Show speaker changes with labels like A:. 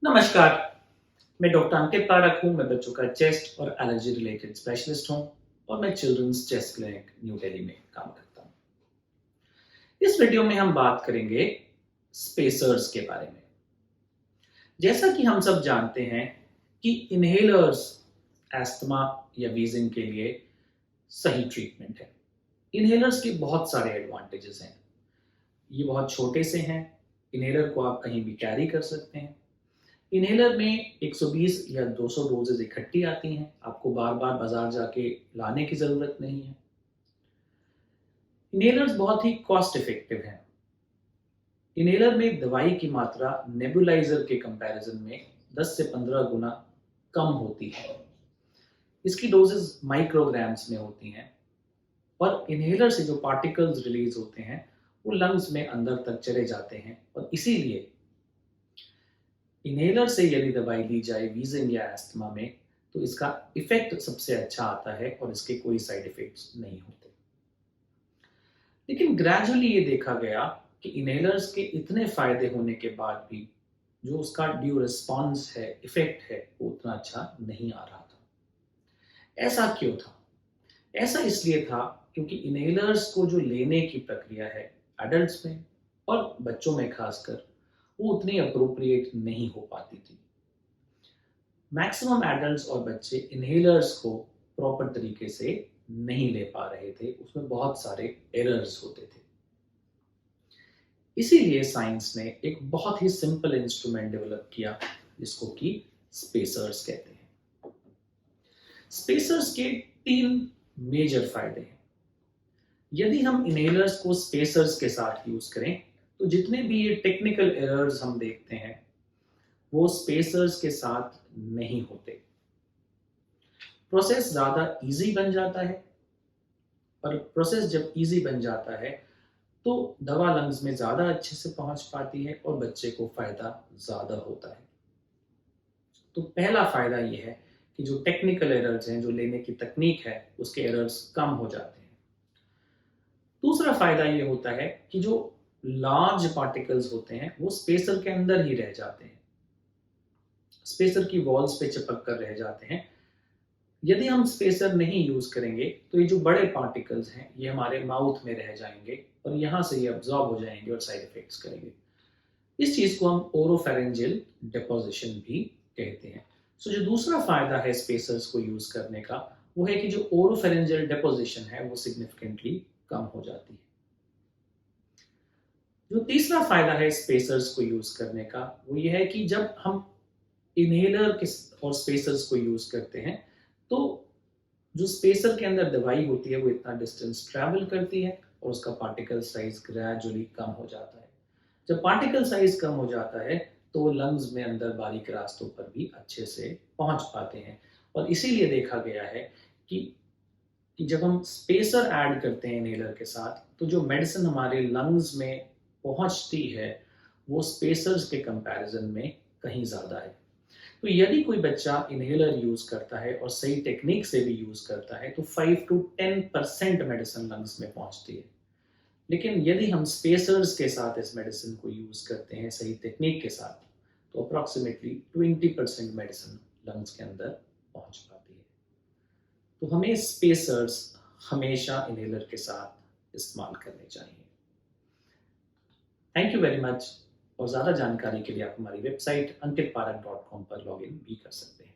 A: नमस्कार, मैं डॉक्टर अंकित पारक हूँ। मैं बच्चों का चेस्ट और एलर्जी रिलेटेड स्पेशलिस्ट हूँ और मैं children's chest clinic New Delhi में काम करता हूँ। इस वीडियो में हम बात करेंगे स्पेसर्स के बारे में। जैसा कि हम सब जानते हैं कि इनहेलर्स एस्थमा या वीजिंग के लिए सही ट्रीटमेंट है। इनहेलर्स के बहुत सारे एडवांटेजेस हैं। ये बहुत छोटे से हैं। इनहेलर को आप कहीं भी कैरी कर सकते हैं। इनहेलर में 120 या 200 डोजेज इकट्ठी आती हैं। आपको बार बार बाजार जाके लाने की ज़रूरत नहीं है। इनहेलर्स बहुत ही कॉस्ट इफेक्टिव हैं। इनहेलर में दवाई की मात्रा नेबुलाइजर के कंपैरिजन में 10 से 15 गुना कम होती है। इसकी डोजेज माइक्रोग्राम्स में होती हैं और इनहेलर से जो पार्टिकल्स रिलीज होते हैं वो लंग्स में अंदर तक चले जाते हैं और इसीलिए इनहेलर से यदि दवाई ली जाए वीजिंग या एस्थमा में तो इसका इफेक्ट सबसे अच्छा आता है और इसके कोई साइड इफेक्ट्स नहीं होते। लेकिन ग्रेजुअली ये देखा गया कि इनहेलर्स के इतने फायदे होने के बाद भी जो उसका ड्यू रिस्पॉन्स है, इफेक्ट है, वो उतना अच्छा नहीं आ रहा था। ऐसा क्यों था? ऐसा इसलिए था क्योंकि इनहेलर्स को जो लेने की प्रक्रिया है एडल्ट्स में और बच्चों में खासकर वो उतनी अप्रोप्रिएट नहीं हो पाती थी। मैक्सिमम एडल्ट्स और बच्चे इनहेलर्स को प्रॉपर तरीके से नहीं ले पा रहे थे। उसमें बहुत सारे एरर्स होते थे। इसीलिए साइंस ने एक बहुत ही सिंपल इंस्ट्रूमेंट डेवलप किया जिसको कि स्पेसर्स कहते हैं। स्पेसर्स के 3 मेजर फायदे हैं। यदि हम इनहेलर्स को स्पेसर्स के साथ यूज करें तो जितने भी ये टेक्निकल एरर्स हम देखते हैं वो स्पेसर्स के साथ नहीं होते। प्रोसेस ज़्यादा इजी बन जाता है और प्रोसेस जब इजी बन जाता है तो दवा लंग्स में ज़्यादा अच्छे से पहुंच पाती है और बच्चे को फ़ायदा ज़्यादा होता है। तो पहला फ़ायदा ये है कि जो टेक्निकल एरर्स हैं, जो लेने की तकनीक है, उसके एरर्स कम हो जाते हैं। दूसरा फ़ायदा ये होता है कि जो लार्ज पार्टिकल्स होते हैं वो स्पेसर के अंदर ही रह जाते हैं, स्पेसर की वॉल्स पे चिपक कर रह जाते हैं। यदि हम स्पेसर नहीं यूज करेंगे तो ये जो बड़े पार्टिकल्स हैं ये हमारे माउथ में रह जाएंगे और यहाँ से ये अब्जॉर्ब हो जाएंगे और साइड इफेक्ट्स करेंगे। इस चीज को हम ओरोफेरेंजियल डिपोजिशन भी कहते हैं। सो जो दूसरा फायदा है स्पेसर्स को यूज करने का वो है कि जो ओरोफेरेंजियल डिपोजिशन है वो सिग्निफिकेंटली कम हो जाती है। जो तीसरा फायदा है स्पेसर्स को यूज करने का वो ये है कि जब हम इनहेलर के और स्पेसर्स को यूज करते हैं तो जो स्पेसर के अंदर दवाई होती है वो इतना डिस्टेंस ट्रैवल करती है और उसका पार्टिकल साइज ग्रेजुअली कम हो जाता है। जब पार्टिकल साइज कम हो जाता है तो वो लंग्स में अंदर बारीक रास्तों पर भी अच्छे से पहुंच पाते हैं और इसीलिए देखा गया है कि जब हम स्पेसर ऐड करते हैं इनहेलर के साथ तो जो मेडिसिन हमारे लंग्स में पहुंचती है वो स्पेसर्स के कंपैरिजन में कहीं ज़्यादा है। तो यदि कोई बच्चा इनहेलर यूज करता है और सही टेक्निक से भी यूज करता है तो 5 to 10% मेडिसिन लंग्स में पहुंचती है। लेकिन यदि हम स्पेसर्स के साथ इस मेडिसिन को यूज करते हैं सही टेक्निक के साथ तो अप्रॉक्सीमेटली 20% मेडिसिन लंग्स के अंदर पहुंच पाती है। तो हमें स्पेसर्स हमेशा इनहेलर के साथ इस्तेमाल करने चाहिए। Thank you very much. और ज़्यादा जानकारी के लिए आप हमारी वेबसाइट ankitparak.com पर लॉगिन भी कर सकते हैं।